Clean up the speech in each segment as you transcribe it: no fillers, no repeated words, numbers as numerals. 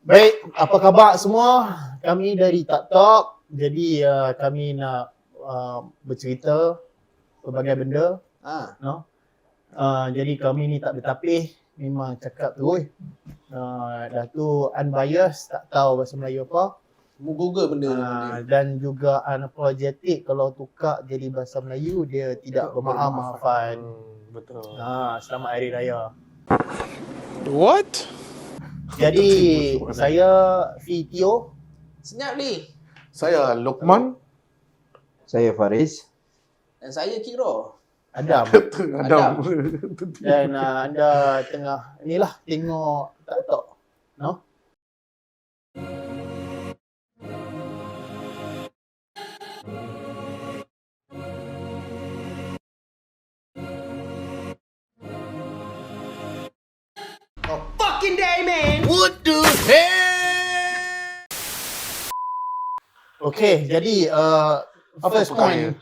Baik, apa khabar semua? Kami dari TUBTALK. Jadi kami nak bercerita pelbagai benda. No? Jadi kami ni tak bertapih, memang cakap terus. Dah tu unbiased, tak tahu bahasa Melayu apa. Mu Google benda Dan juga unapologetic, kalau tukar jadi bahasa Melayu dia tidak bermaaf-maafan. Betul. Selamat Hari Raya. What? Jadi saya Fitio. Senyap ni. Saya Lokman. Saya Faris. Dan saya Kidraw. Adam. Adam. Dan anda tengah inilah tengok TUBTALK. No? Oh fucking day, man. What the hell? Okay, jadi first point.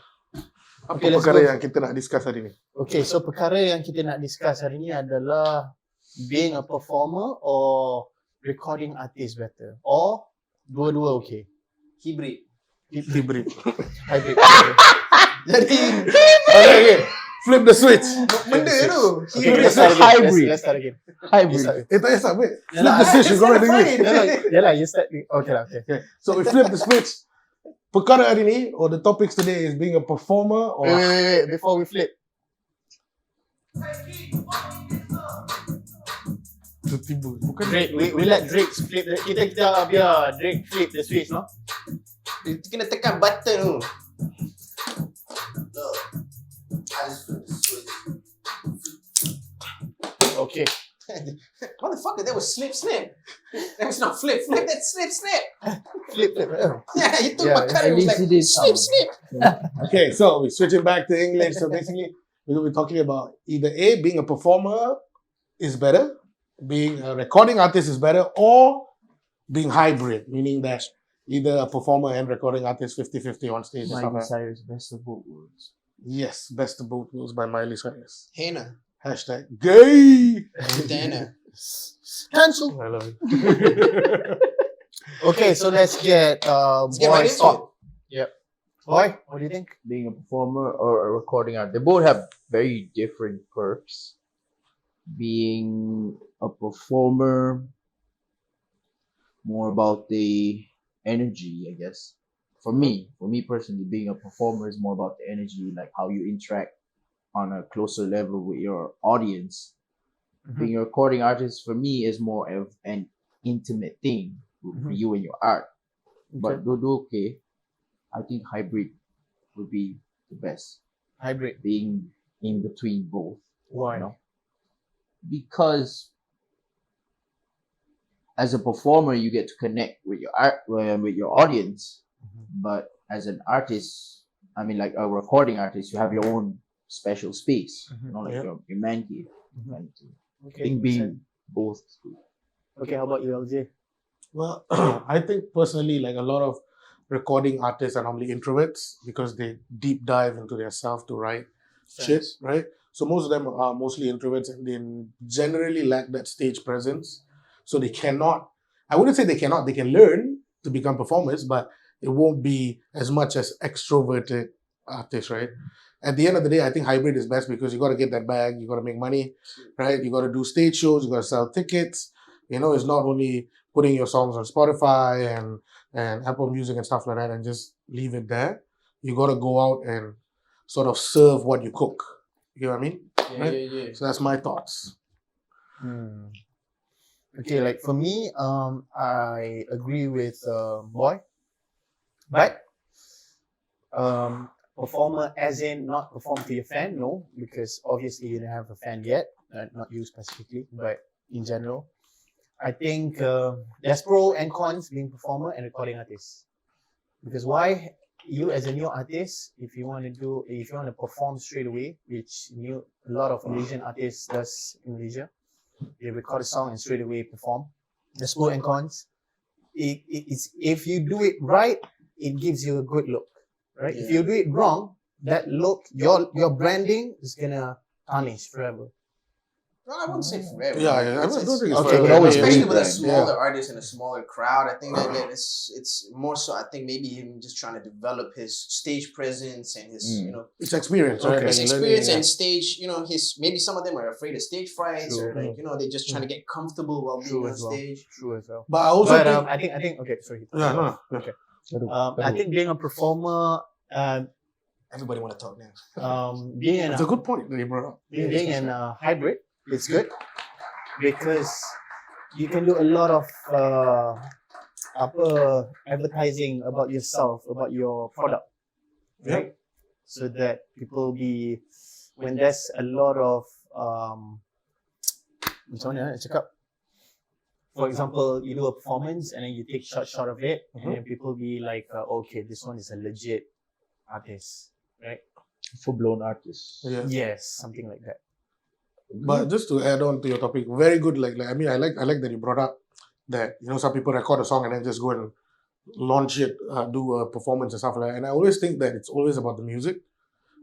Apa Okay, let's perkara go. yang kita nak discuss hari ni? Okay, so perkara yang kita nak discuss hari ni adalah being a performer or recording artist better, or dua-dua okay. Hybrid. Hybrid. Hybrid. Jadi Okay. Flip the switch. benda tu. Okay, Hybrid. let's start again. Hybrid. Let's start again. Hybrid. Let's Tak payah wait. Flip Yalah, the switch. You go right English. Yalah, you start. Okay lah, okay. Okay. So we flip the switch. Perkara hari ni, or the topics today is being a performer or... Wait. Before we flip. Tiba. Bukan. Drake, we let Drake flip. Kita biar Drake flip the switch, no? Kita kena tekan button tu. Okay. Motherfucker, that was snip. That was not flip. That's snip. Flip. Yeah, you took Yeah, my card. It was at like least it is snip. Okay, so we're switching back to English. So basically, we're going to be talking about either A, being a performer is better, being a recording artist is better, or being hybrid, meaning that either a performer and recording artist 50-50 on stage. and stuff Miley like that. Cyrus, best of both worlds. Yes, best of both worlds by Miley Cyrus. Hannah. Hashtag gay. Dana. Cancel. I love it. Okay, so let's get get right Boy's into thought. Yep. Boy, what do you think? Being a performer or a recording artist, they both have very different perks. Being a performer, more about the energy, I guess. For me personally, being a performer is more about the energy, like how you interact on a closer level with your audience. Mhm. Being a recording artist for me is more of an intimate thing for you and your art. But okay, I think hybrid would be the best. Hybrid. Being in between both. Why? No. Because as a performer, you get to connect with your art, with your audience. But as an artist, I mean, like a recording artist, you have your own special space, like Yeah. your man cave. And I Okay. think being both is good. Okay, how about you, LJ? Well, I think personally, like a lot of recording artists are normally introverts because they deep dive into their self to write shit, right? So most of them are mostly introverts and they generally lack that stage presence. So they cannot, I wouldn't say they cannot, they can learn to become performers, but it won't be as much as extroverted artists, right? At the end of the day, I think hybrid is best because you got to get that bag, you got to make money, right? You got to do stage shows, you got to sell tickets. You know, it's not only putting your songs on Spotify and Apple Music and stuff like that and just leave it there. You got to go out and sort of serve what you cook. You know what I mean? Yeah. So that's my thoughts. Okay, like for me, I agree with Boy, but performer as in not perform to your fan, no, because obviously you don't have a fan yet, not you specifically, but in general. I think there's pros and cons being performer and recording artist. Because why you as a new artist, if you want to perform straight away, which a lot of Malaysian artists does in Malaysia, they record a song and straight away perform. There's pros and cons. It's if you do it right, it gives you a good look, right? Yeah. If you do it wrong, that look, your branding is gonna tarnish forever. No, I wouldn't say for everyone. Yeah, I don't think it's okay, for but everyone. Especially with a Yeah. smaller artist and a smaller crowd, I think that it's more so. I think maybe him just trying to develop his stage presence and his It's experience, right? Okay. his Like experience learning, and stage. His maybe some of them are afraid of stage frights or like they're just trying to get comfortable while being True on as well. stage. True as well. But I also But think, I think okay, sorry. yeah, no, Okay. I think being a performer, Everybody want to talk now. being in it's a good point that you brought up. being in a hybrid, it's good because you can do a lot of advertising about yourself, about your product, right? So that people be when there's a lot of macam mana nak cakap? For example, you do a performance and then you take shot of it, and then people be like, okay, this one is a legit artist, right? Full-blown artist. Yeah. Yes, something like that. But just to add on to your topic, very good. Like I mean, I like that you brought up that some people record a song and then just go and launch it, do a performance and stuff like that. And I always think that it's always about the music,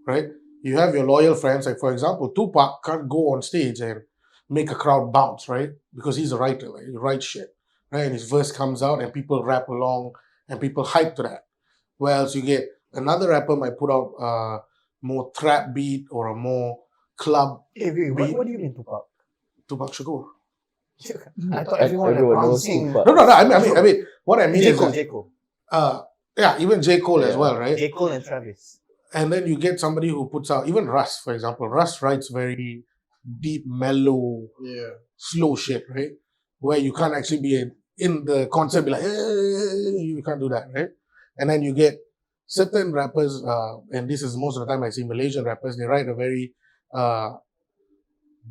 right? You have your loyal friends, like for example, Tupac can't go on stage and make a crowd bounce, right? Because he's a writer, like he writes shit, right? And his verse comes out and people rap along and people hype to that. Whereas you get another rapper might put out more trap beat or a more club Hey, wait, beat. what do you mean Tupac? Tupac Shakur. I thought everyone knows bouncing. Tupac. No. I mean, what I mean J. is Cole, that, J. Cole. yeah, even J. Cole as Yeah. well, right? J. Cole and Travis. And then you get somebody who puts out, even Russ, for example. Russ writes very deep, mellow, slow shit, right? Where you can't actually be in the concert, be like, hey, you can't do that, right? And then you get certain rappers, and this is most of the time I see Malaysian rappers, they write a very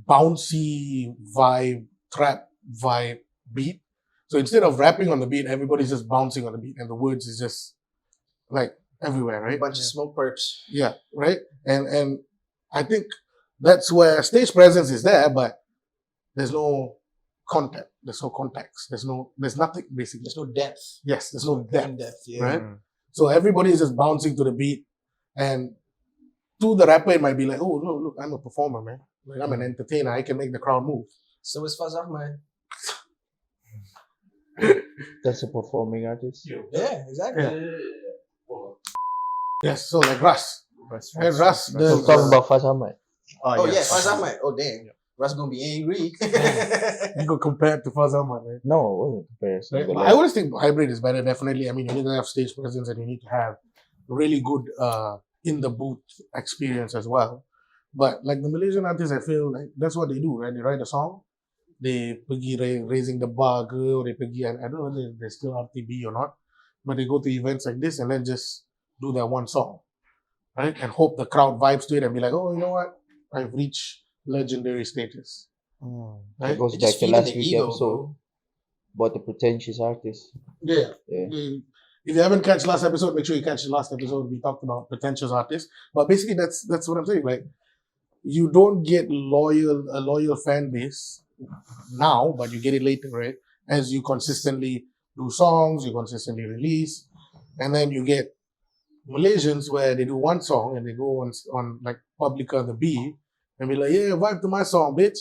bouncy vibe, trap vibe beat. So instead of rapping on the beat, everybody's just bouncing on the beat, and the words is just like everywhere, A right? bunch of smoke perps. Yeah, right. And I think that's where stage presence is there, but there's no content, there's no context, there's nothing basically. There's no depth. Yes, there's no depth, Depth. Yeah. right? So everybody is just bouncing to the beat, and to the rapper it might be like, oh no, look, I'm a performer, man. Like I'm an entertainer. I can make the crowd move. So is Faz Ahmad. That's a performing artist. Yeah, exactly. Yeah. Yes, so like Russ. Russ. Russ So does, talking about Faz Ahmad. Oh yeah, Faz Ahmad. Oh damn. Russ gonna be angry. you go compared to Faz Ahmad, right? No, it wasn't comparison. Right? but I like, always think hybrid is better, definitely. I mean, you need to have stage presence and you need to have really good in the booth experience as well. But like the Malaysian artists, I feel like that's what they do, right? They write a song, they pergi raising the bar ke, or they pergi, I don't know whether they're still RTB or not, but they go to events like this and then just do that one song, right? And hope the crowd vibes to it and be like, oh, you know what? I've reached legendary status. Right? it goes It back just to feeding last the week's ego, episode about the pretentious artist. Yeah. Yeah. If you haven't catch last episode, make sure you catch the last episode. We talked about pretentious artists, but basically that's what I'm saying. Like, you don't get a loyal fan base now, but you get it later, right? As you consistently do songs, you consistently release, and then you get Malaysians where they do one song and they go on like Publica the B and be like, yeah, vibe to my song, bitch,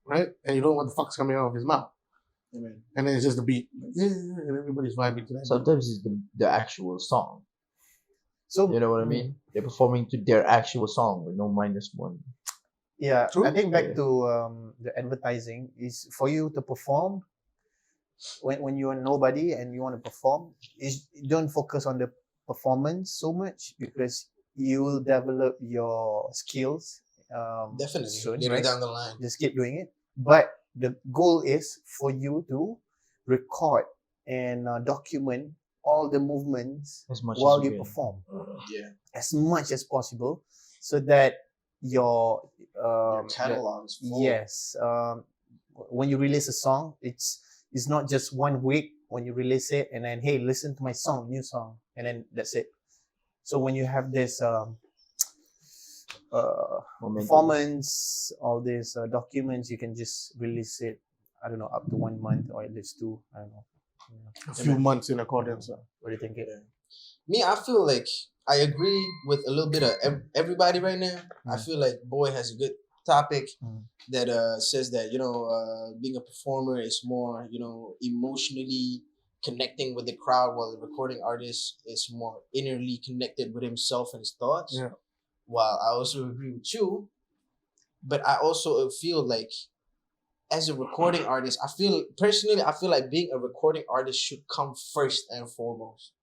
right? And you don't know what the fuck's coming out of his mouth. Amen. And then it's just the beat, like, yeah, and everybody's vibing to that. Sometimes it's the actual song. So You know what I mean? They're performing to their actual song with no minus one. yeah, True. I think back Yeah. to the advertising is for you to perform when you're nobody and you want to perform. Is don't focus on the performance so much because you will develop your skills. Definitely. soon, Later right? down the line. Just keep doing it. But the goal is for you to record and document all the movements As much while as you can. perform Yeah. as much as possible, so that your Your catalog is full. yes, when you release a song, it's not just 1 week when you release it and then hey, listen to my song, new song, and then that's it. So when you have this Momentum. performance, all these documents, you can just release it. I don't know, up to 1 month or at least 2. I don't know. Yeah. a few months in accordance. What do you think? Me, I feel like I agree with a little bit of everybody right now. I feel like Boy has a good topic Mm. that says that being a performer is more emotionally connecting with the crowd, while the recording artist is more innerly connected with himself and his thoughts. Yeah. While I also agree with you, but I also feel like as a recording artist, I feel like being a recording artist should come first and foremost.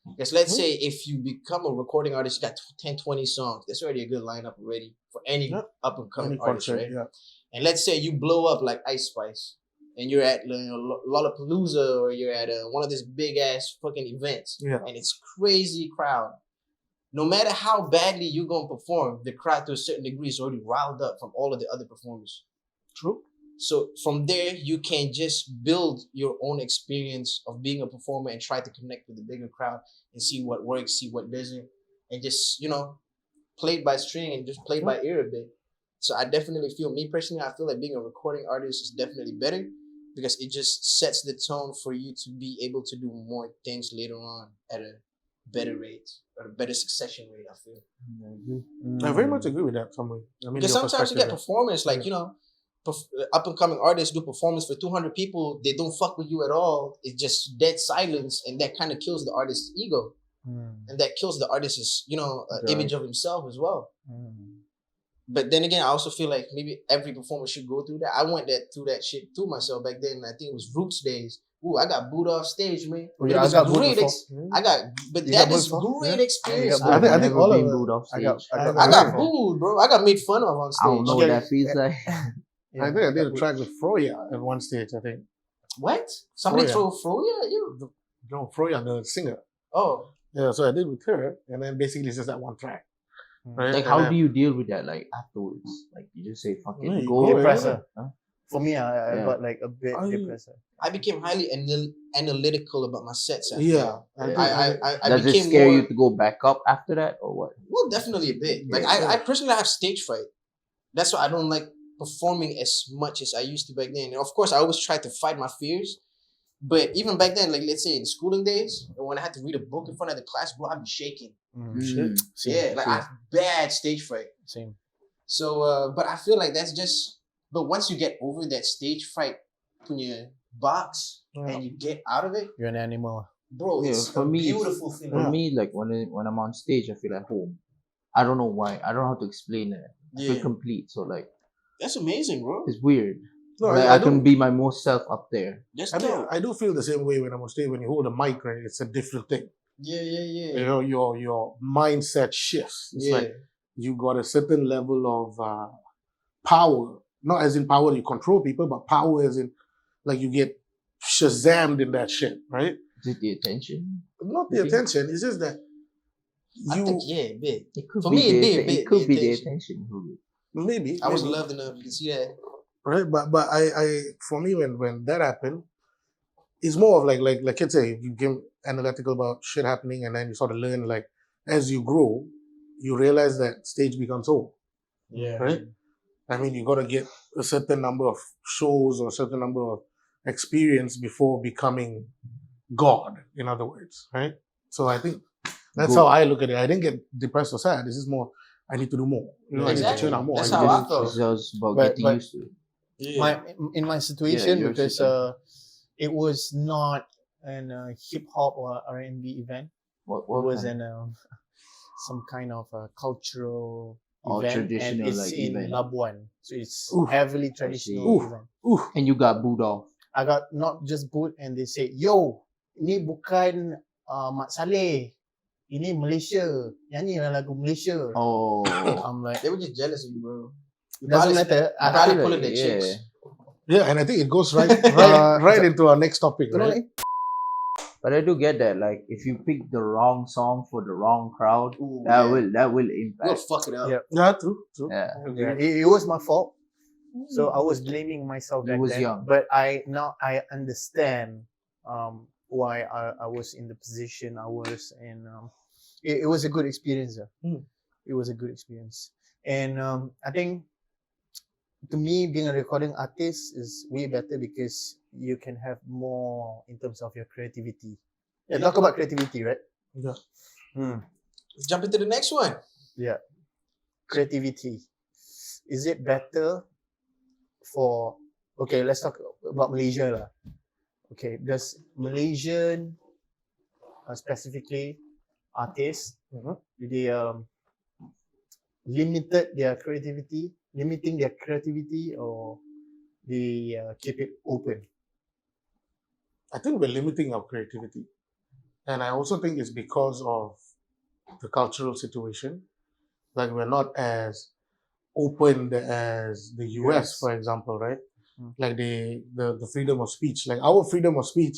Because let's say if you become a recording artist, you got 10, 20 songs. That's already a good lineup already for any Yeah. up and coming Any artist, concept, right? yeah. And let's say you blow up like Ice Spice, and you're at Lollapalooza, or you're at one of these big ass fucking events, Yeah. and it's crazy crowd. No matter how badly you're gonna perform, the crowd to a certain degree is already riled up from all of the other performers. True. So from there, you can just build your own experience of being a performer and try to connect with the bigger crowd and see what works, see what doesn't, and just play it by string and just play it by ear a bit. So I definitely feel, me personally, I feel like being a recording artist is definitely better because it just sets the tone for you to be able to do more things later on at a better rate or a better succession rate. I feel. I very much agree with that. Somewhere. I mean, Because your sometimes you get perspective, performers like up and coming artists do performance for 200 people. They don't fuck with you at all. It's just dead silence, and that kind of kills the artist's ego, and that kills the artist's image of himself as well. But then again, I also feel like maybe every performer should go through that. I went through that shit too myself back then. I think it was Roots days. Ooh, I got booed off stage, man. Oh, But yeah, it was I got booed great. before. But You that got is booed before? great Yeah. experience. I I think all of been it- booed off I stage. got I got before. booed, bro. I got made fun of on stage. I don't know what that feels like. I think I did a track with Froya at one stage. I think. What? Somebody Froya. throw Froya at you? No, Froya, the singer. Oh. Yeah, so I did with her, and then basically it's just that one track. Right? Like, And how then- do you deal with that? Like afterwards, like you just say, "Fuck Yeah, it, you go." go, Depressor. Huh? For me, I Yeah. got like a bit I- depressed. I became highly analytical about my sets. After Yeah, that. I I Does it became scare more, you to go back up after that, or what? well, definitely a bit. Like Yeah. I personally have stage fright. That's why I don't like performing as much as I used to back then. And of course, I always try to fight my fears. But even back then, like let's say in schooling days, when I had to read a book in front of the class, bro, I'd be shaking. Shit. Yeah, like I have bad stage fright. Same. So, but I feel like that's just. But once you get over that stage fright punya box and you get out of it, You're an animal. bro, Yeah, it's for a me, beautiful feeling. For me, like when I'm on stage, I feel at home. I don't know why. I don't know how to explain it. I feel Yeah, complete. So like, that's amazing, bro. it's weird. No, Like, I can be my most self up there. That's I mean, dope. I do feel the same way when I'm on stage. When you hold a mic, right, it's a different thing. Yeah. You know, your mindset shifts. It's like you got a certain level of power. Not as in power you control people, but power as in like you get shazammed in that shit, right? Is it the attention? Not the Okay. attention. It's just that I you think a bit. It could For be me, it'd the, be a bit it could the be the attention. attention. Could be. maybe I was maybe, loved enough. You can see that. right, but I for me when that happened, it's more of like kids say you became analytical about shit happening, and then you sort of learn like as you grow, you realize that stage becomes old. Yeah. Right? I mean, you got to get a certain number of shows or a certain number of experience before becoming God, in other words, right? So I think that's Go- how I look at it. I didn't get depressed or sad. This is more, I need to do more. You know, I need to Exactly. turn out more. That's I how need to I do- felt. It's just about But- getting but- used to it. Yeah. In my situation, your because situation. it was not an hip hop or R&B event. What It was kind? an some kind of a cultural Or event, traditional, and it's like, in event. Labuan, so it's Oof. heavily see. traditional Oof. event. Ooh, And you got booed off. I got not just boot, and they say, "Yo, ini bukan Mak Saleh, ini Malaysia, nyanyi lagu Malaysia." Oh. I'm like, They were just jealous of you, bro. You doesn't probably- matter. you probably feel pulling like, the chicks. yeah, and I think it goes right into our next topic, right? But I do get that. Like, if you pick the wrong song for the wrong crowd, Ooh, that yeah. will We'll impact. fuck it up. Yeah. Yeah, true. Yeah. Yeah, it was my fault. So I was blaming myself You back was then. young. But I understand why I was in the position I was, and it was a good experience. It was a good experience, and I think to me being a recording artist is way better because you can have more in terms of your creativity. Yeah, talk about creativity, right? Yeah. Let's jump into the next one. Yeah, creativity. is it better for, okay, let's talk about Malaysia lah. Okay, does Malaysian, specifically artists, do they limiting their creativity, or they keep it open? I think we're limiting our creativity. And I also think it's because of the cultural situation. Like we're not as open as the US, for example, right? Like the freedom of speech. Like our freedom of speech,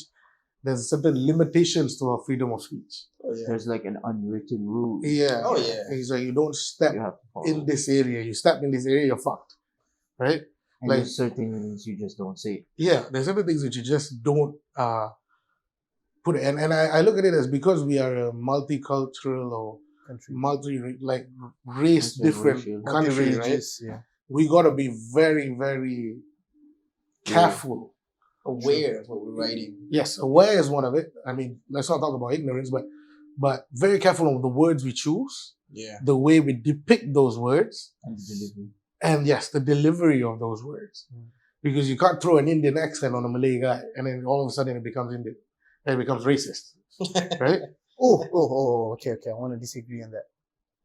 there's certain limitations to our freedom of speech. There's like an unwritten rule. Yeah. Oh, yeah. It's like you don't step You have to follow. in this area. You step in this area, you're fucked. Right? And like- there's certain things you just don't say. Yeah, there's certain things that you just don't put it. And I look at it as because we are a multicultural or race different Multiracial. country, right? Multi-religious, yeah. We gotta be very, very careful. Aware of what we're writing. Yes, aware is one of it. I mean, let's not talk about ignorance, but very careful of the words we choose, Yeah. the way we depict those words, And the delivery. and yes, the delivery of those words. Because you can't throw an Indian accent on a Malay guy and then all of a sudden it becomes Indian. And it becomes racist. Right? Okay. I want to disagree on that.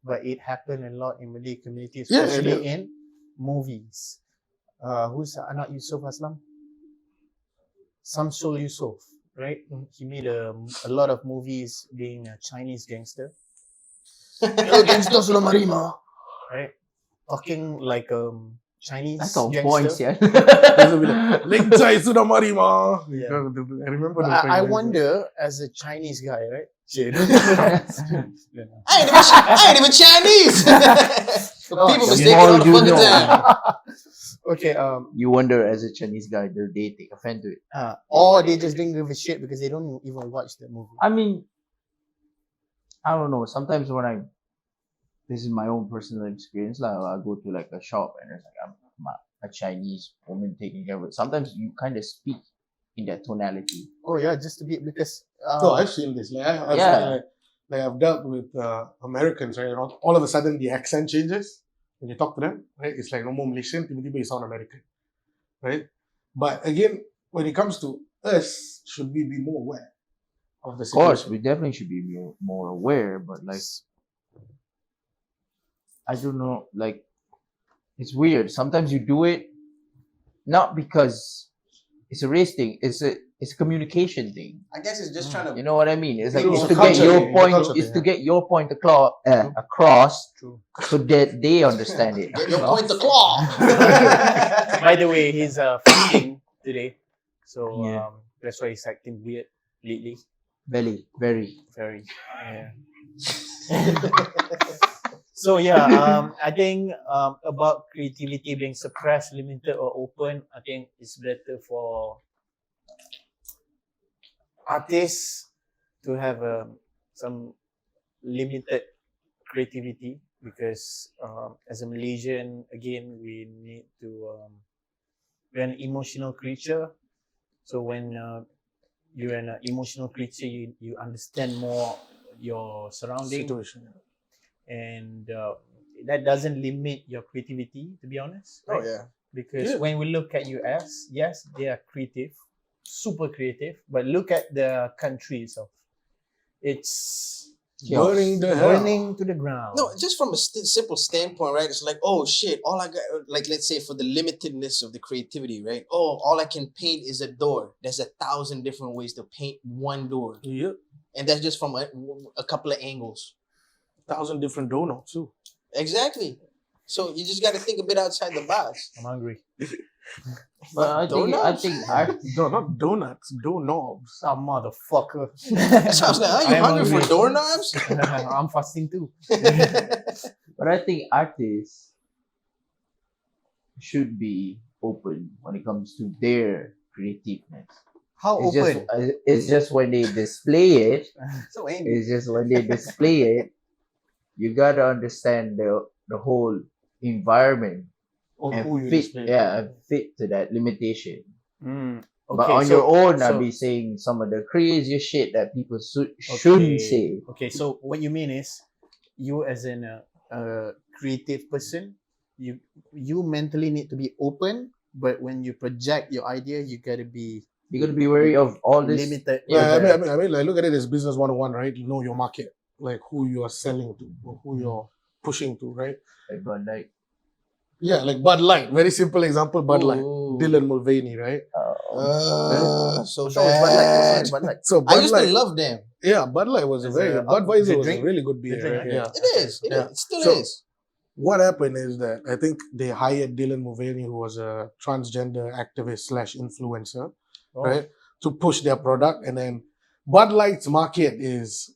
But it happened a lot in Malay community, Yeah, especially in movies. Who's Anak Yusuf Aslam? Samsul Yusuf, right? He made a lot of movies being a Chinese gangster. Gangster sudah marima. Right? Talking like Chinese That's all gangster. points, yeah. Leng Chai sudah mari ma. Yeah. I remember the I thing. wonder, as a Chinese guy, right? I ain't even Chinese. People mistake it all the fucking time. Okay, You wonder as a Chinese guy, do they take offense to it? or they just didn't give a shit because they don't even watch the movie. I mean, I don't know. Sometimes when this is my own personal experience, like I go to like a shop and there's like a Chinese woman taking care of it. Sometimes you kind of speak in that tonality. Oh yeah, just a bit because No, I've seen this. Like, I've dealt with Americans, right? And all of a sudden, the accent changes when you talk to them, right? It's like no more Malaysian, tiba-tiba you sound American, right? But again, when it comes to us, should we be more aware of the Of situation? course, we definitely should be more aware, but like, I don't know, like, it's weird. Sometimes you do it not because it's a race thing. It's a communication thing. I guess it's just trying to. You know what I mean? It's like True. it's It's to a get culture your thing. point. It's a culture It's thing, to get your point across, True. so that they understand it. Get your point the claw. By the way, he's fasting today, so Yeah. that's why he's acting weird lately. Very. Very. Yeah. So yeah, I think about creativity being suppressed, limited, or open, I think it's better for artists to have some limited creativity because as a Malaysian, again, we need to we're an emotional creature. So when you're an emotional creature, you understand more your surroundings, Situation. and that doesn't limit your creativity, to be honest. Oh Right? yeah. Because Yeah. when we look at US, yes, they are creative, super creative, but look at the country itself. It's Burning the hell. burning to the ground. No, just from a simple standpoint, right? It's like, oh shit, all I got, like, let's say for the limitedness of the creativity, right? Oh, all I can paint is a door. There's 1,000 different ways to paint one door. Yep. And that's just from a couple of angles. 1,000 different donuts too. Exactly. So you just got to think a bit outside the box. I'm hungry. But I Donuts? think art. No, not donuts, doorknobs. Some motherfucker. So I was like, are you I'm hungry for hungry. doorknobs? I'm fasting too. But I think artists should be open when it comes to their creativeness. How It's open? it's just when they display it. So angry. It's just when they display it, you gotta understand the whole environment Or and who you fit, display. and fit to that limitation. Mm. But Okay, on so- your own, so- I'll be saying some of the craziest shit that people shouldn't say. Okay, so what you mean is, you as a creative person, you mentally need to be open, but when you project your idea, you gotta be wary of all this. limited. Yeah, I mean, like, look at it as business 101, right? You know your market, like who you are selling to, or who you're pushing to, right? But like, Yeah, like Bud Light. Very simple example, Bud Light. Ooh. Dylan Mulvaney, right? So So it's Bud Light, bad. it's Bud Light. So I Bud used Light, to love them. yeah, Bud Light was a It's very, a- Budweiser the was a drink? really good beer, The drink, right? yeah. Yeah. It is. Yeah. It still So- is. What happened is that I think they hired Dylan Mulvaney, who was a transgender activist / influencer, right, to push their product. And then Bud Light's market is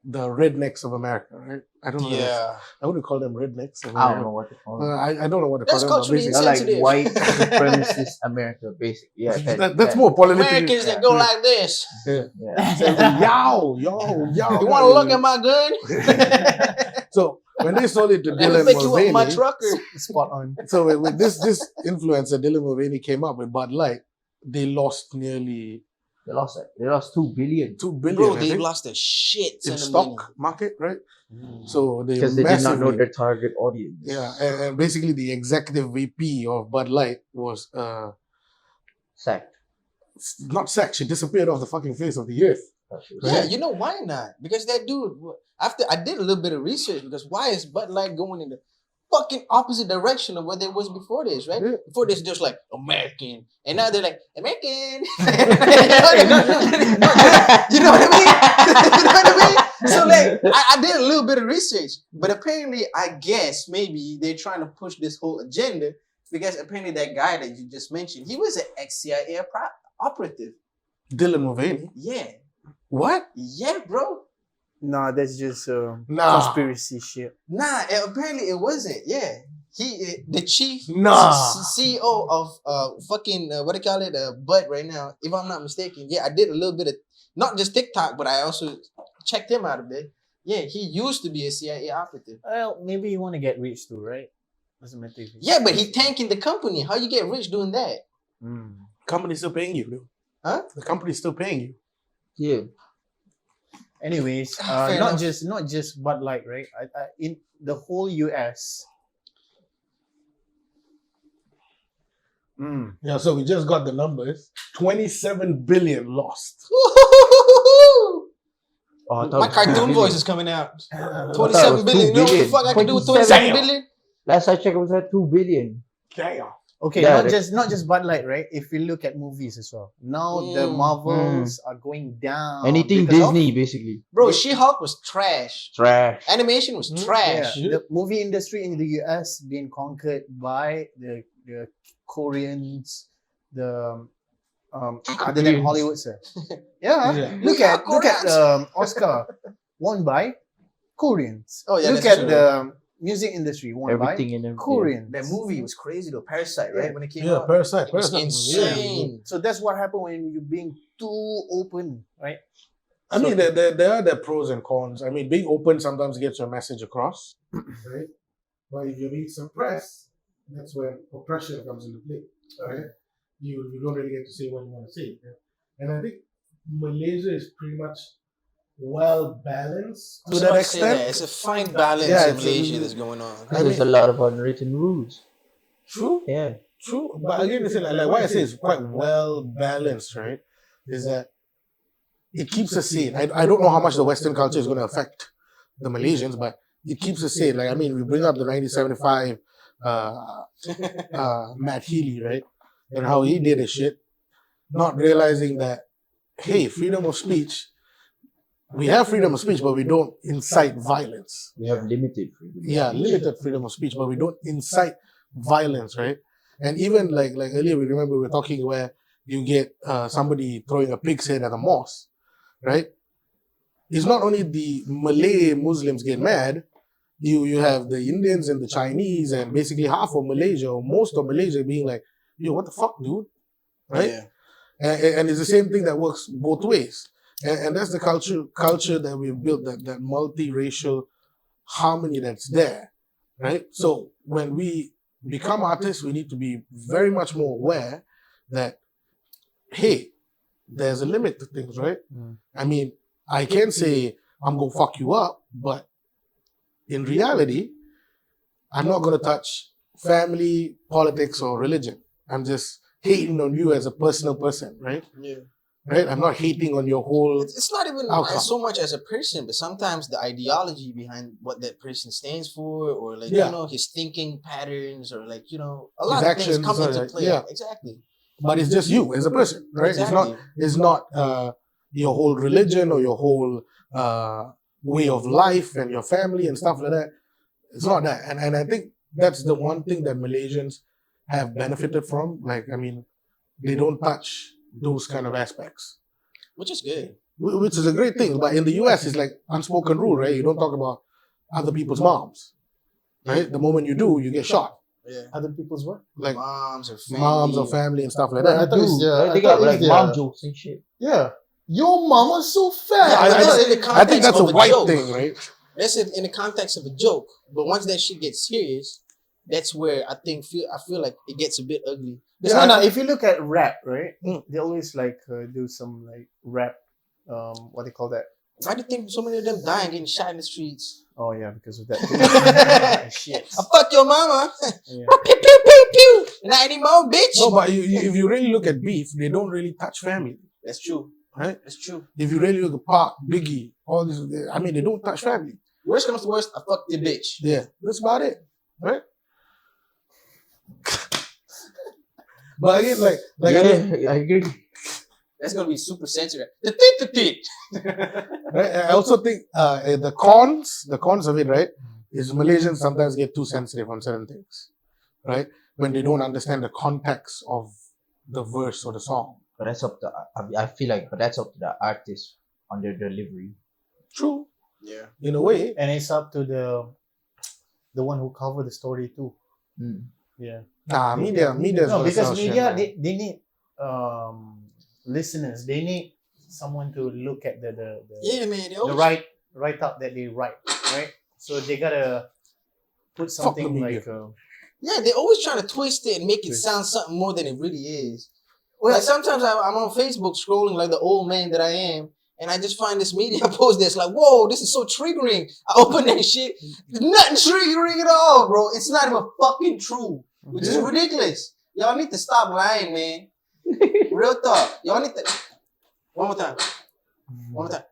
the rednecks of America, right? I don't know. Yeah. I wouldn't call them rednecks. I don't know what to call it. I don't know what to call That's them. but culturally basically- They're like sensitive. white supremacist America, basically. Yeah, that's more politically. Americans that go like this. Yeah. Yeah. Yo. You want to look at my gun? So when they sold it to Let me Dylan pick you up my Mulvaney, trucker. Spot on. so with this influencer Dylan Mulvaney came up with Bud Light, they lost nearly They lost it. They lost 2 billion $2 billion. Bro, I they think, lost the shit in ton of stock market, right? money. So they because they did not know massively- their target audience. Yeah, and basically the executive VP of Bud Light was Sacked. not sacked. She disappeared off the fucking face of the earth. Yeah, you know why not? Because that dude, after I did a little bit of research, because why is Bud Light going in the fucking opposite direction of what there was before this, right? Yeah. Before this, just like American, and now they're like American. You know what I mean? You know what I mean? So like, I did a little bit of research, but apparently, I guess maybe they're trying to push this whole agenda because apparently that guy that you just mentioned, he was an ex-CIA operative. Dylan Mulvaney. Yeah, What? yeah, bro. Nah, that's just Nah. conspiracy shit. Nah, apparently it wasn't. Yeah, he the chief Nah. CEO of fucking what do you call it? Bud right now, if I'm not mistaken. Yeah, I did a little bit of not just TikTok, but I also checked him out a bit. Yeah, he used to be a CIA operative. Well, maybe you want to get rich too, right? Doesn't matter if Yeah, but he tanking the company. How you get rich doing that? Company's still paying you, dude. Huh? The company's still paying you. Yeah. Anyways, Fair not enough. just Bud Light, right? In the whole US. Yeah, so we just got the numbers. 27 billion lost. Oh, I thought My it was cartoon 2 billion. voice is coming out. I thought it 27 was billion. You 2 know what the billion. fuck I can do with 27 27 billion? Last I checked, it was at 2 billion. Damn. Okay, Yeah, not just Bud Light, right? If you look at movies as well, now the Marvels are going down. Anything because of- Disney, basically. Bro, She-Hulk was trash. Trash. Animation was trash. Yeah, the movie industry in the US being conquered by the Koreans, the other than Koreans. Hollywood, sir. Yeah, Yeah. look We are at Koreans. Oscar won by Koreans. Oh, yeah, look that's at true. the music industry won Everything by and everything. Koreans. That movie was crazy though. Parasite, right? Yeah. When it came Yeah, out. Parasite. It was Parasite. insane. So that's what happened when you're being too open, right? I mean, there are the pros and cons. I mean, being open sometimes gets your message across, right? But if you being suppressed, that's when oppression comes into play, right? You don't really get to say what you want to say. Yeah? And I think Malaysia is pretty much well balanced I to was that about to say extent. that. It's a fine balance Yeah, in it's Malaysia a- that's going on. Because there's a lot of unwritten rules. True, Yeah. true. But again, it's like why I say it's quite well balanced, right? Is that it keeps us sane. I don't know how much the Western culture is going to affect the Malaysians, but it keeps us sane. Like, I mean, we bring up the 1975 Matt Healy, right? And how he did his shit, not realizing that, hey, freedom of speech, we have freedom of speech, but we don't incite violence. We have limited freedom. Yeah, limited freedom of speech, but we don't incite violence, right? And even like earlier, we remember we were talking where you get somebody throwing a pig's head at a mosque, right? It's not only the Malay Muslims get mad, you have the Indians and the Chinese and basically half of Malaysia or most of Malaysia being like, yo, what the fuck, dude? Right? Yeah. And it's the same thing that works both ways. And that's the culture that we've built, that multiracial harmony that's there, right? So when we become artists, we need to be very much more aware that, hey, there's a limit to things, right? I mean, I can say, I'm going to fuck you up, but in reality, I'm not going to touch family, politics, or religion. I'm just hating on you as a personal person, right? Yeah. Right? I'm not hating on your whole. It's not even outcome. so much as a person, but sometimes the ideology behind what that person stands for, or like his thinking patterns, or like a lot His of things actions come are into like- play. yeah. Exactly. But it's just you as a person, right? Exactly. It's not your whole religion or your whole way of life and your family and stuff like that. It's not that. And I think that's the one thing that Malaysians have benefited from. Like, I mean, they don't touch those kind of aspects, Which is good. which is a great thing. But in the US, it's like unspoken rule, right? You don't talk about other people's moms, right? The moment you do, you get shot. Yeah. Other people's what? Like Moms or family. moms or family and stuff like I that. thought it's, They I got thought like it's mom jokes and shit. Yeah. Your mama's so fat. Yeah, I think that's a white joke. thing, right? That's it in the context of a joke. But once that shit gets serious, that's where I feel like it gets a bit ugly. No, if you look at rap, right? Mm. They always like do some like rap. What they call that? Why do you think so many of them dying, getting shot in the streets? Oh yeah, because of that. Shit. I fuck your mama. Yeah. Pew pew pew pew. Not anymore, bitch. No, but if you really look at beef, they don't really touch family, That's true. right? That's true. If you really look at Pac, Biggie, all this, I mean, they don't touch family. Worst comes to worst, I fucked your bitch. Yeah, that's about it, right? But again, like I agree. That's gonna be super censored. The right? I also think the cons of it, right, is Malaysians sometimes get too sensitive on certain things, right? When they don't understand the context of the verse or the song. But that's up to I feel like, but that's up to the artist on their delivery. True, Yeah. in a way. And it's up to the one who covered the story too. Mm. Yeah. Nah, media. No, because media they need listeners. They need someone to look at the Yeah, man. They the always, write up that they write, right? So they gotta put Fuck the something media. like yeah, they're always trying to twist it and make it Twist. sound something more than it really is. Like sometimes I'm on Facebook scrolling like the old man that I am, and I just find this media post that's like, whoa, this is so triggering. I open that shit, nothing triggering at all, bro. It's not even fucking true, which is ridiculous. Y'all need to stop lying, man. Real talk. Y'all need to. One more time. One more time.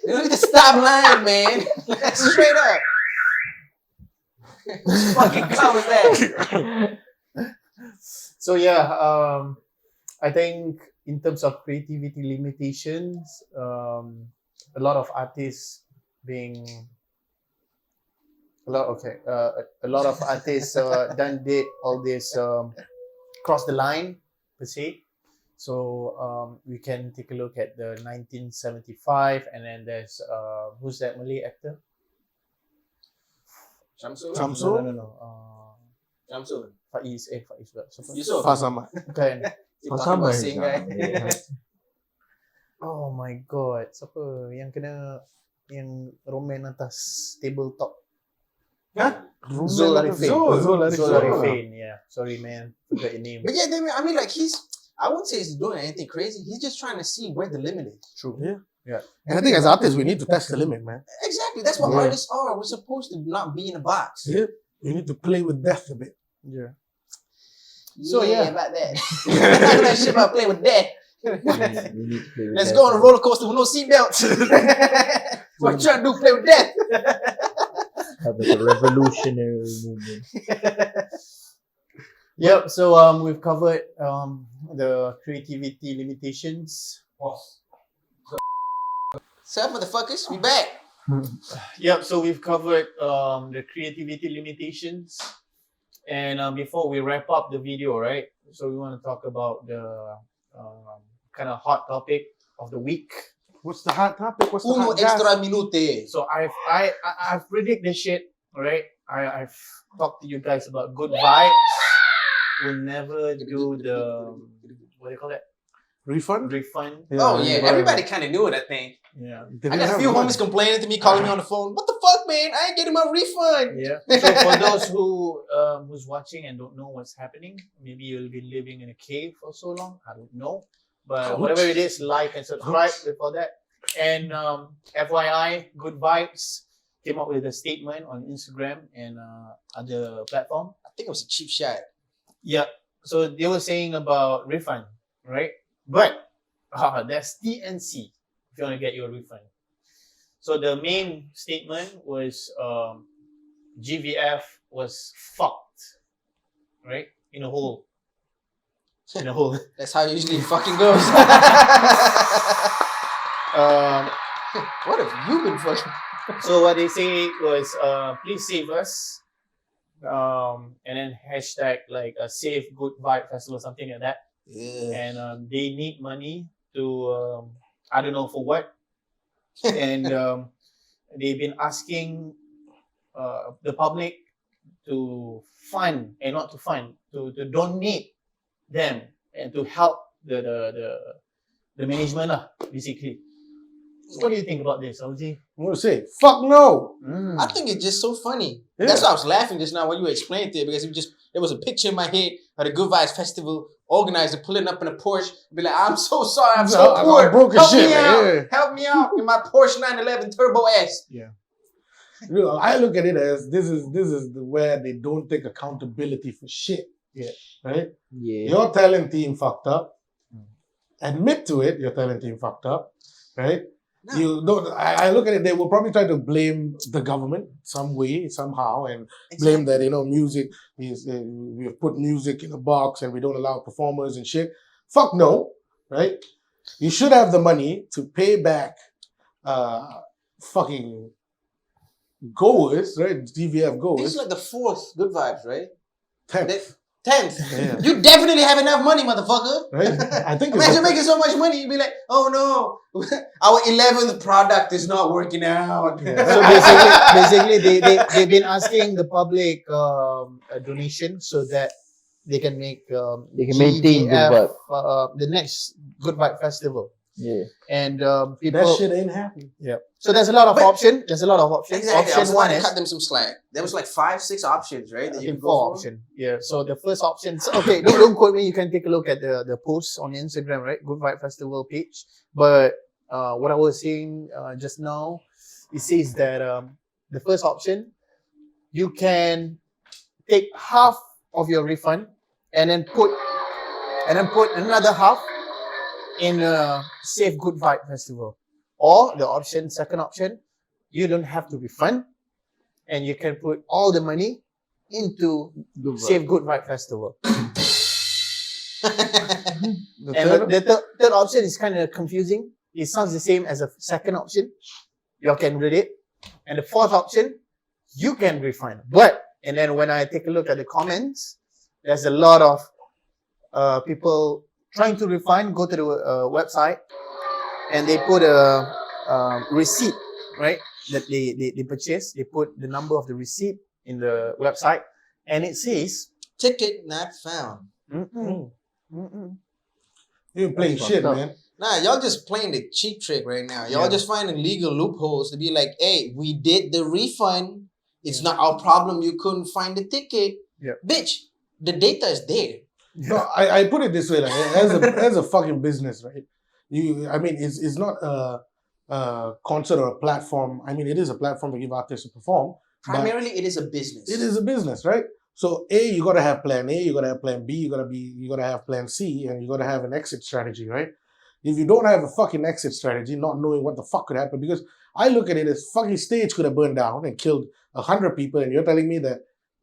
You need to stop lying, man. Straight up. What fucking clown is that? So yeah, I think in terms of creativity limitations, a lot of artists a lot of artists did all this cross the line per se. So we can take a look at the 1975, and then there's who's that Malay actor? Shamsul? Shamsul? No. Shamsul. Faiz pula. Siapa? Yusuf. Fasama. Bukan. You talking about sing, guy? Oh my god, siapa yang kena yang roman atas tabletop? Zul Arifin. Zul Arifin, yeah. Sorry man, forgot your name. But yeah, I mean, like I wouldn't say he's doing anything crazy. He's just trying to see where the limit is. True. Yeah. And I think as artists, we need to test the limit, man. Exactly. That's what Yeah. artists are. We're supposed to not be in a box. Yeah. You need to play with death a bit. Yeah. So So, yeah. about that. That shit about playing with death. Let's go on a roller coaster with no seatbelts. What you trying to do? Play with death. Have like a revolutionary movement. Yep. So we've covered the creativity limitations. So motherfuckers, we back. Yep. So we've covered the creativity limitations, and before we wrap up the video, right? So we want to talk about the kind of hot topic of the week. What's the hot topic? What's the Uno hot gas? extra minute. So I've predicted this shit, right? I've talked to you guys about good vibes. We'll never do the what do you call it? Refund? Refund. Oh yeah, everybody kind of knew it. I think. Yeah. They I didn't got a have few money. homies complaining to me, calling me on the phone. What the fuck, man? I ain't getting my refund. Yeah. So for those who's watching and don't know what's happening, maybe you'll be living in a cave for so long. I don't know. But Ouch. whatever it is, like and subscribe before that. And FYI, Goodvibes came up with a statement on Instagram and other platform. think it was a cheap shot. Yeah. So they were saying about refund, right? But that's TNC if you want to get your refund. So the main statement was GVF was fucked, right? In a hole. In a hole. That's how it usually fucking goes. What have you been fucking? So what they say was, please save us. And then hashtag like a save good vibe festival, something like that. Yeah. And they need money to, I don't know for what. And they've been asking the public to fund and not to fund, to donate them and to help the management basically. What do you think about this, LG? I'm gonna say, fuck no. I think it's just so funny. Yeah. That's why I was laughing just now when you explained it, because there was a picture in my head of the Good Vibes Festival organizer pulling up in a Porsche, be like, I'm so sorry, I'm so poor. I'm broke as shit, man. Help me out in my Porsche 911 Turbo S. Yeah. You know, I look at it as this is where they don't take accountability for shit. Yeah. Right? Yeah. Your talent team fucked up. Admit to it, your talent team fucked up. Right? No. You don't. I look at it. They will probably try to blame the government some way, somehow, and blame that music is we have put music in a box and we don't allow performers and shit. Fuck no, right? You should have the money to pay back, fucking goers, right? DVF This goers. is like the 4th Good Vibes, right? 10th, 10th. Yeah. You definitely have enough money, motherfucker. right? I think it's Imagine making so much money, you'd be like, oh no, our 11th product is not working out. So basically they've been asking the public a donation so that they can make They can maintain Good Vibe. the next Good Vibe Festival. Yeah. And people. that shit ain't happy. Yeah. So there's a lot of options. There's a lot of options. Exactly. I was Option one about to is cut them some slack. There was like 5-6 options, right? I That you think could 4 go for. options. Yeah. So the first option. Okay, don't quote me. You can take a look at the posts on Instagram, right? Good Vibe Festival page. But what I was saying just now, it says that the first option, you can take half of your refund and then put another half in a Safe Good Vibe Festival. Or the second option, you don't have to refund and you can put all the money into Safe Good Vibe Festival. The third option is kind of confusing. It sounds the same as the second option. You can read it. And the fourth option, you can refund. And then when I take a look at the comments, there's a lot of people trying to refund, go to the website, and they put a receipt, right? That they purchased. They put the number of the receipt in the website, and it says Ticket not found. You're playing shit, man. Nah, y'all just playing the cheap trick right now. Y'all just finding legal loopholes to be like, hey, we did the refund. It's not our problem you couldn't find the ticket. Yeah. Bitch, the data is there. No, I put it this way, like as a fucking business, right? It's not a concert or a platform. I mean, it is a platform to give artists to perform. Primarily, it is a business. It is a business, right? So you gotta have plan A, you gotta have plan B, you gotta have plan C, and you gotta have an exit strategy, right? If you don't have a fucking exit strategy, not knowing what the fuck could happen, because I look at it as fucking stage could have burned down and killed 100 people, and you're telling me that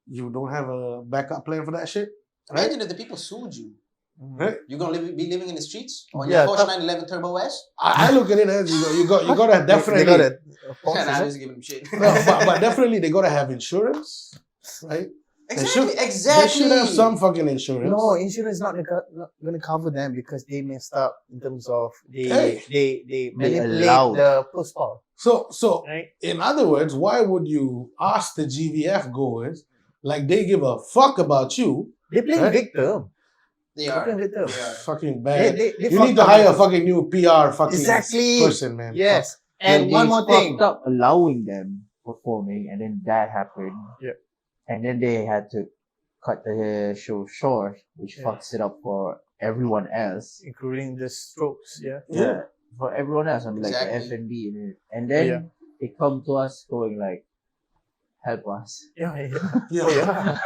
you don't have a backup plan for that shit? Imagine if the people sued you. Right? You're gonna be living in the streets on Yeah, your Porsche 911 Turbo S? I look at it as you gotta definitely. They got it. Nah, I'm just giving them shit. No, but definitely they gotta have insurance, right? Exactly. They should have some fucking insurance. No, insurance is not going to cover them because they messed up in terms of they manipulate allowed. the post-call. So Right? in other words, why would you ask the GVF goers like they give a fuck about you? They play Right? victim. They are. Victim. They are. Fucking bad. They You need to hire a fucking new PR fucking Exactly. person, man. Yes. And They one more thing. fucked up allowing them performing, and then that happened. Yeah. And then they had to cut the show short, which fucks it up for everyone else. Including the strokes, yeah. Yeah. For everyone else, I'm like the Exactly. F&B in it. And then they come to us going like, help us. Yeah. Yeah. Yeah.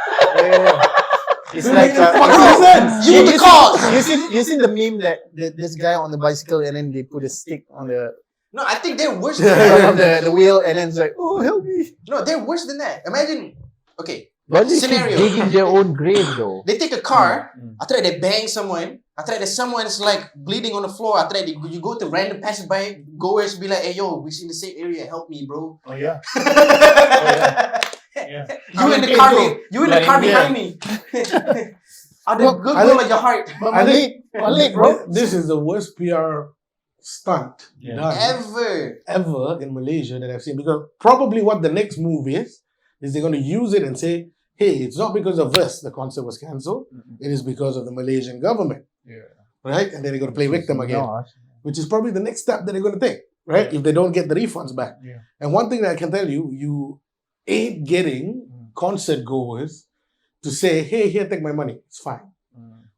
It's It like makes fucking sense. You the cause. you seen the meme that this guy on the bicycle and then they put a stick on the No, I think they're worse Yeah. than that. front of the wheel and then it's like, oh help me. No, they're worse than that. Imagine, okay, But they keep scenario. digging their own grave though. They take a car, Mm. after that they bang someone, after that someone's like bleeding on the floor, after that you go to random passerby goers, be like, hey yo, we in the same area, help me, bro. Oh yeah. Yeah. You in the car, you in the Like, car yeah. behind me. Are the good I will think- of your heart But I think my leg, bro. this is the worst PR stunt Yeah. done ever. in Malaysia that I've seen. Because probably what the next move is they're going to use it and say, hey, it's not because of us the concert was cancelled. It is because of the Malaysian government. Yeah. Right? And then they're going to play victim again, No, which is probably the next step that they're going to take, right? Yeah. If they don't get the refunds back. Yeah. And one thing that I can tell you, you ain't getting concert goers to say, hey, here, take my money. It's fine.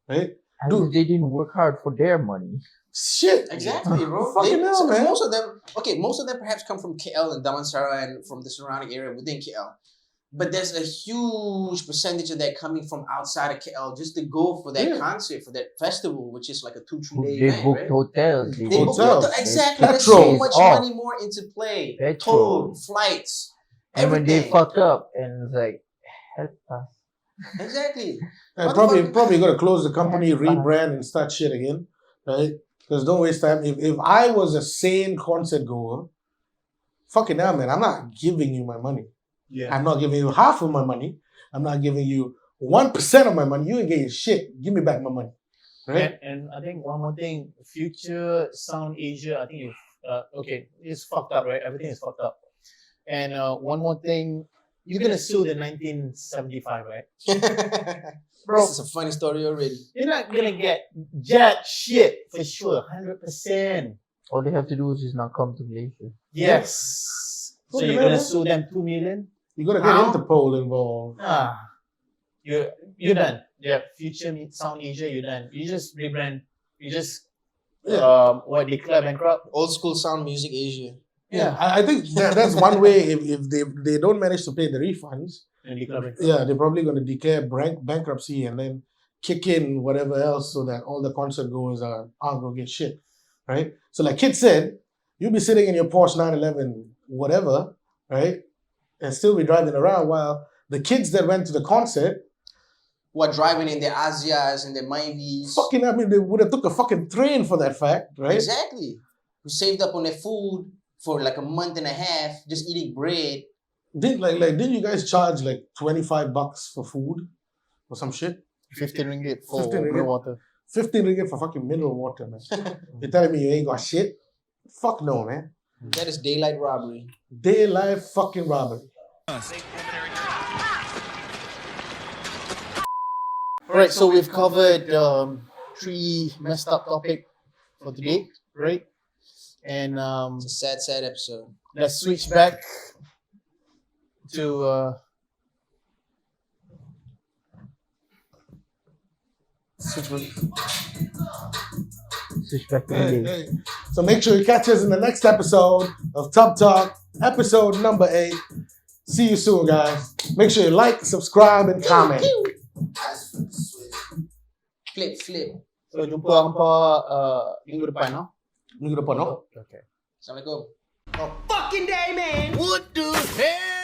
Right? at Dude. least they didn't work hard for their money. Shit. Exactly, bro. Fucking hell, so man. most of them perhaps come from KL and Damansara and from the surrounding area within KL. But there's a huge percentage of that coming from outside of KL just to go for that Yeah. concert, for that festival, which is like a 2-3 day They event, booked right? hotels. They booked booked hotels. exactly. There's Petrol. so much Oh. money more into play. Petrol. Toll, flights, And when they everything. fuck up and it's like, help us. Exactly. And Motherfucker. probably gonna close the company, Yeah. rebrand, and start shit again, right? Because don't waste time. If I was a sane concert goer, fucking hell, man, I'm not giving you my money. Yeah. I'm not giving you half of my money. I'm not giving you 1% of my money. You ain't getting shit. Give me back my money, right? And I think one more thing, Future Sound Asia, I think you okay, it's fucked up, right? Everything is fucked up. And one more thing, you're gonna sue the 1975, right? Bro, This is a funny story already. you're not gonna get jack shit for sure, 100%. All they have to do is just not come to Malaysia. Yes. So Okay, you're gonna man. sue them 2 million? You gotta get How? Interpol involved. You're done. Yeah, Future Sound Asia, you're done. You just rebrand. You just Yeah. declare bankrupt. Old school sound music Asia. Yeah. I think that's one way. If they don't manage to pay the refunds, And declare bankrupt. yeah, they're probably going to declare bankruptcy and then kick in whatever else so that all the concert goers aren't going to get shit, right? So like Kid said, you'll be sitting in your Porsche 911, whatever, right? And still be driving around while the kids that went to the concert, What driving in their Asias and their Myvis. fucking, I mean, they would have took a fucking train for that fact, right? Exactly. Who saved up on their food for like a month and a half, just eating bread. Didn't you guys charge like $25 for food or some shit? 15 ringgit for 15 ringgit. mineral water. 15 ringgit for fucking mineral water, man. You're telling me you ain't got shit? Fuck no, man. That is daylight robbery. Daylight fucking robbery. Alright, so we've covered 3 messed up topic for today, right? And It's a sad, sad episode. let's switch back to Switch back to Malaysia. So make sure you catch us in the next episode of TUBTALK, episode number 8. See you soon, guys. Make sure you like, subscribe, and comment. Flip. so jumpa hampa minggu depan, no? Minggu depan, no? Okay. Assalamualaikum. Fucking day, man. What the hell?